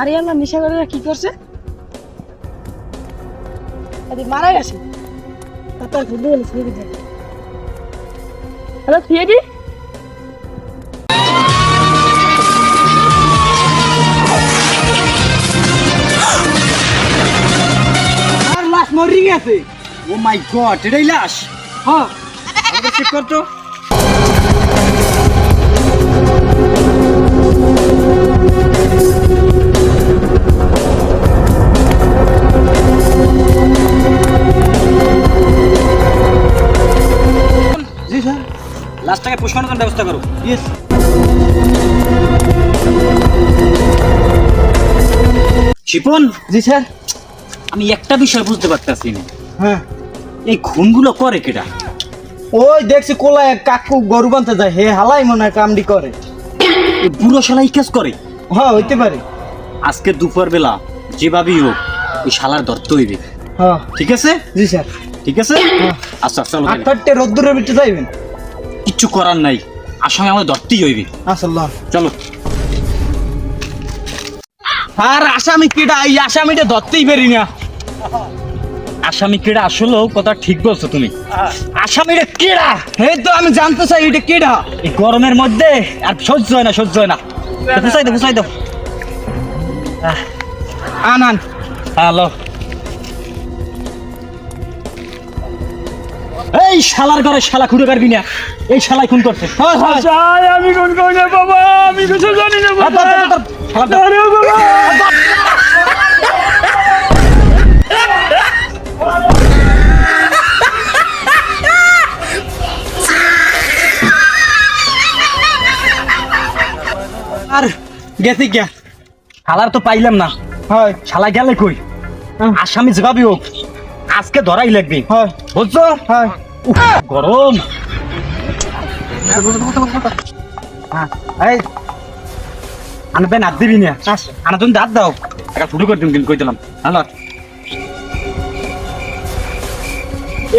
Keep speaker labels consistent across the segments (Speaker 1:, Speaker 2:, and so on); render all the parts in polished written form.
Speaker 1: আরিয়ানা নেশা করে কি করছে? মারা গেছে। তারপর ঘুরে গেল সিএডি। হ্যালো সিএডি,
Speaker 2: আর লাশ মরে গেছে।
Speaker 3: ও মাই গড, এটাই লাশ?
Speaker 2: হ্যাঁ,
Speaker 3: আমাদের চেক কর তো।
Speaker 2: জি স্যার।
Speaker 3: লাশটাকে পোস্টমর্টমের ব্যবস্থা করো।
Speaker 2: ইয়েস।
Speaker 3: শিপন,
Speaker 2: জি স্যার।
Speaker 3: আমি একটা বিষয় বুঝতে পারতেছি না,
Speaker 2: হ্যাঁ,
Speaker 3: এই খুনগুলো করে কেটা?
Speaker 2: ওই দেখছি কোলায় এক কাকু গরু বানতে যায়, হে হালাই মনে হয় কামড়ি করে।
Speaker 3: এই বুড়ো শালাই কাজ করে?
Speaker 2: হ্যাঁ, হইতে পারে।
Speaker 3: আজকে দুপুর বেলা যেভাবেই হোক ওই শালার ধরতে হইবে।
Speaker 2: হ্যাঁ,
Speaker 3: ঠিক আছে?
Speaker 2: জি স্যার।
Speaker 3: ঠিক আছে,
Speaker 2: হ্যাঁ।
Speaker 3: আচ্ছা চলো।
Speaker 2: 8টা রোদ্দুরের ভিতরে যাইবেন?
Speaker 3: কিচ্ছু করার নাই, আসামি আমাদের ধরতেই হইবে।
Speaker 2: আসল্লাহ।
Speaker 3: চলো।
Speaker 2: আর আসামি কেডা? এই আসামিটা ধরতেই পারি না।
Speaker 3: আসামি কেডা? আসলেও কথা ঠিক বলছো তুমি। আসামিটা কেডা?
Speaker 2: হে তো আমি জানতে চাই এটা কেডা।
Speaker 3: এই গরমের মধ্যে আর সহ্য হয় না, সহ্য হয় না। বুঝাই দাও, বুঝাই দাও।
Speaker 2: আনান।
Speaker 3: হ্যালো, এই শালার ঘরে শালা খুঁড়ে পারবি না, এই শালাই খুন করছে।
Speaker 2: আমি কোন কই না বাবা, আমি কিছু জানি না বাবা। আরে বাবা। আর গেছে কি?
Speaker 3: শালার তো পাইলাম না।
Speaker 2: হয়,
Speaker 3: শালা গেলে কই? আসামি যেভাবে হোক আজকে ধরাই লাগবে,
Speaker 2: হয়,
Speaker 3: বুঝছো?
Speaker 2: হয়।
Speaker 3: উফ, গরম। এই আনবে নাক দিবি না, আনা তুমি দাঁত দাও, একটা শুরু করে দিন কিন্তু কই দিলাম। হ্যালো,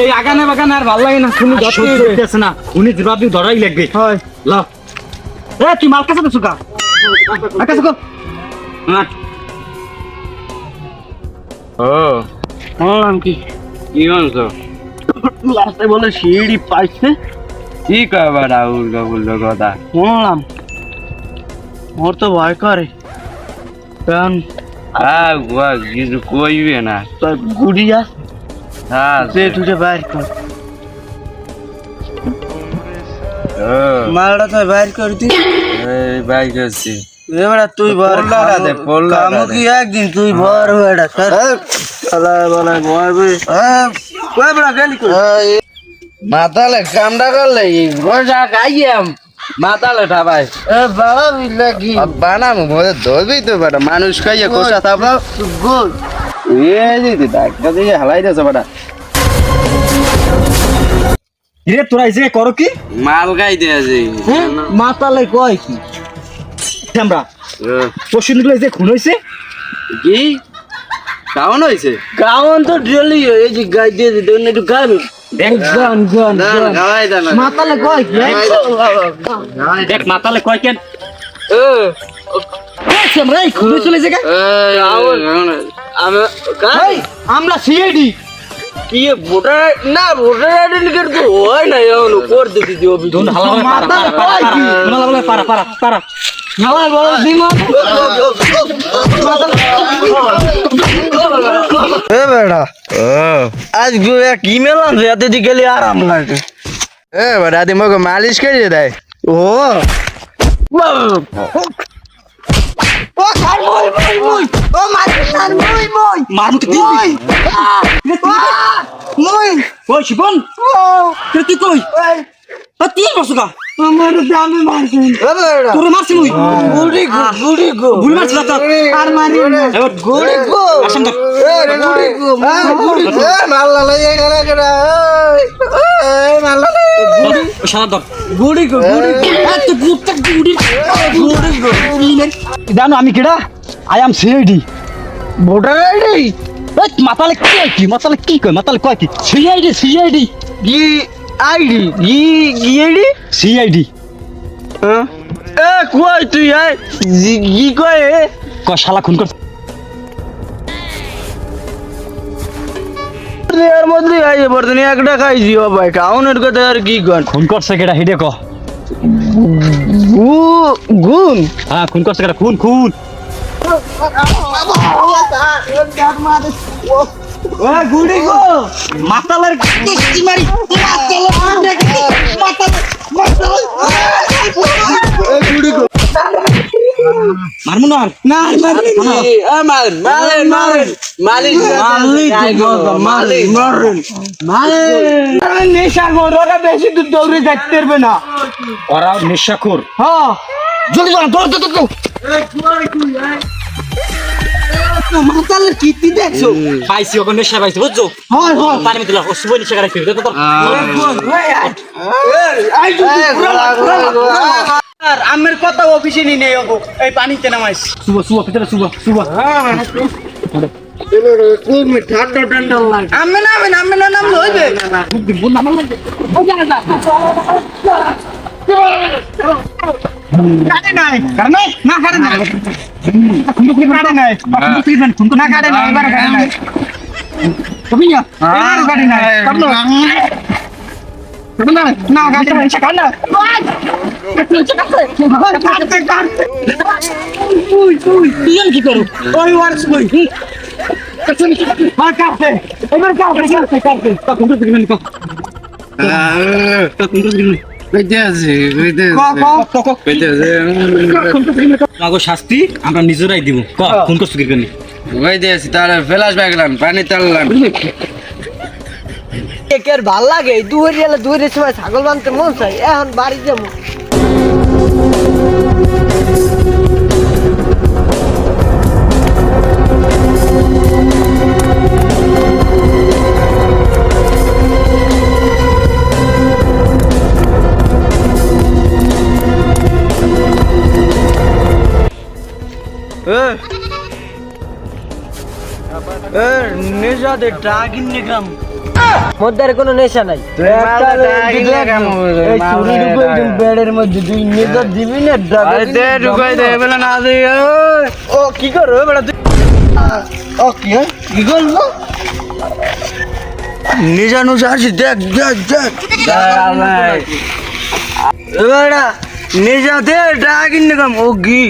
Speaker 2: এই আগানে বাগানে আর ভালো লাগে না, শুনি
Speaker 3: ধরতেছে না, উনি যেভাবে ধরাই লাগবে।
Speaker 2: হয়।
Speaker 3: ল এ তুই মাল কাছে চুকা কাছে কো।
Speaker 4: ও বললাম কি কি বলছো?
Speaker 3: লাস্টে বলে সিঁড়ি পাইছে।
Speaker 4: কি কবার উল্টো উল্টো কথা
Speaker 2: শুনলাম ওর তো ভয় করে, কারণ
Speaker 4: কিছু কইবে না।
Speaker 2: তোর গুড়িয়া
Speaker 4: হ্যাঁ
Speaker 2: পেট উঠে বাইর কর,
Speaker 4: ও
Speaker 2: মালটা তো বাইর করে দিই।
Speaker 4: এই বাই করছি
Speaker 2: এবারে তুই ভর
Speaker 4: পোল্লাটা দে, পোল্লাটা দে।
Speaker 2: কি একদিন তুই ভর বেড়া
Speaker 4: মাতালে কামটা করলে রোজা খাইয়াম মাতালে ঠাবাই
Speaker 2: বাবা বিল্লা কি
Speaker 4: বানাম মধ্যে ধরবি তো বেটা, মানুষ খাইয়া কোষা থাকবা
Speaker 2: গোল
Speaker 4: এ দিদি ডাক্তার দিয়ে হালাই দিয়েছে বেটা।
Speaker 3: রে তোরা এই যে করো কি?
Speaker 4: মাল গাই দিয়েছে
Speaker 2: মাতালে কয় কি?
Speaker 3: আমরা পশুগুলো যে খুন হয়েছে
Speaker 4: কি কাউন হয়েছে?
Speaker 2: গাওন তো ডেলি এই যে গাই দিয়ে দিতে একটু গাবি গান গান
Speaker 4: গাওয়াই দেন
Speaker 2: মাতালে কয় কি?
Speaker 3: দেখ মাতালে কয় কেন
Speaker 2: আমরা এই খুলে চলে যে আমরা সিআইডি কি ভোটার না, ভোটার আইডি লিখে তো হয় না, এখন কর দিতে দিও
Speaker 3: দোন হালা
Speaker 2: মাতালে কয় কি?
Speaker 3: পারা পারা পারা
Speaker 2: হালা বড় দিমা এ বেড়া আজ গুয়া কি মেলাম রাতে দি গেলে আরাম লাগে।
Speaker 4: এ বেটা দি মগে মালিশ করে দেয়।
Speaker 2: ও ও সার মই মই মই ও মার সার মই মই
Speaker 3: মারমু তো দিবি
Speaker 2: মই
Speaker 3: ওই শিবন তুই কই তুই বসুকা
Speaker 2: আমার দামে মারছেন
Speaker 3: তোরে মারছি মুই
Speaker 2: গুড়ি গো
Speaker 3: বুড়ি মারছি না
Speaker 2: আর মারি না গুড়ি গো
Speaker 3: আসেন তো
Speaker 2: গুড়ি গো মাল্লা লাগে গেলা গেলা এই মাল্লা
Speaker 3: শালা দর
Speaker 2: গুড়ি গো
Speaker 3: এত গুড়টা গুড়ি
Speaker 2: গো
Speaker 3: জানো আমি কেডা? I am CID.
Speaker 2: Voter ID
Speaker 3: এই মাতালে কি মাতালে কি কয়? মাতালে কয় কি? সিআইডি সিআইডি
Speaker 2: ই আইডি ই আইডি
Speaker 3: সিআইডি
Speaker 2: এ কই তুই আই ই কই
Speaker 3: কয় শালা খুন করছে।
Speaker 2: এর মধ্যে আইয়ে পড়তেনি একটা খাইছি ও ভাই কাউনের কথা আর কি কন
Speaker 3: খুন করছে কেডা হিডে ক
Speaker 2: গুণ
Speaker 3: হ্যাঁ খুন করছে কেডা খুন খুন
Speaker 2: ও গুড়ি গো
Speaker 3: মাতালের কিস্তি মারি মারমু না
Speaker 2: না মালেন মালেন মালেন মালিক মালিক মালেন মালেন নেশা গোরা বেশি দূর দৌড়ে যাইতে পারবে না
Speaker 3: ওরা নেশাখোর
Speaker 2: হ্যাঁ
Speaker 3: জলদি চল দৌড়
Speaker 2: মাতালের কীর্তি দেখছো
Speaker 3: পাইছি ওকে নেশা পাইছি বুঝছো
Speaker 2: হয় হয়
Speaker 3: পানি মিতলা ও সুবই নেশা করাইছি তো তো
Speaker 2: আর আমের কথা অফিসে নি নেই ওগো এই পানিতে নামাইস
Speaker 3: সুবো সুবো ভিতরে সুবো সুবো
Speaker 2: ঠান্ডা ঠান্ডা লাগে আমি না নাম হইবে
Speaker 3: কাটে নাই না কাটে নাই খুন কাটে নাই খুন না কাটে নাই এবারে কাটে নাই তুমি না এবারে কাটে নাই কাটলো না না কাটে নাই কাটে না তুই কি করো
Speaker 2: ওই ওয়ার্স বই
Speaker 3: হ্যাঁ কাটে এবার কাটে খুন তো দিবেন কো খুন তো দিবেন আগো শাস্তি আমরা নিজেরাই দিব খুন করছি কি করি
Speaker 4: তাহলে ফেলাস ব্যাগলাম পানি তাললাম
Speaker 1: একের ভাল লাগে দুইয়ের সময় ছাগল বানতে মন চাই এখন বাড়ি যাবো
Speaker 2: নেশা দে টাগিন নিগাম
Speaker 1: মধ্যে কোনো নেশা নাই
Speaker 2: বেড়ের মধ্যে তুই নেশা দিবি না ঢুকাই দে বেলা না দে ও কি করো বেলা ও কি কি করবো নেশা নুশা আসি দেখ দেখ দেখ বেড়া নেশা দে টাগিন নিগাম ও কি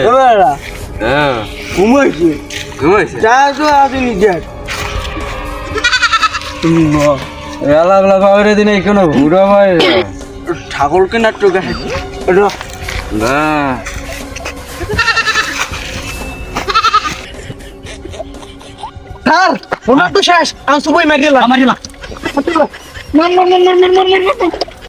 Speaker 2: বেড়া ঘুমাইছে চাষও আসেনি দেখ
Speaker 4: এলাগলা পাওয়ারে দিনে কোনো ঘুরা ভাই
Speaker 2: ঠাকুরকে নাট্য গায়ে
Speaker 4: না
Speaker 2: স্যার ওনার তো শেষ আমি সবাই মারিলাম
Speaker 3: মারিলা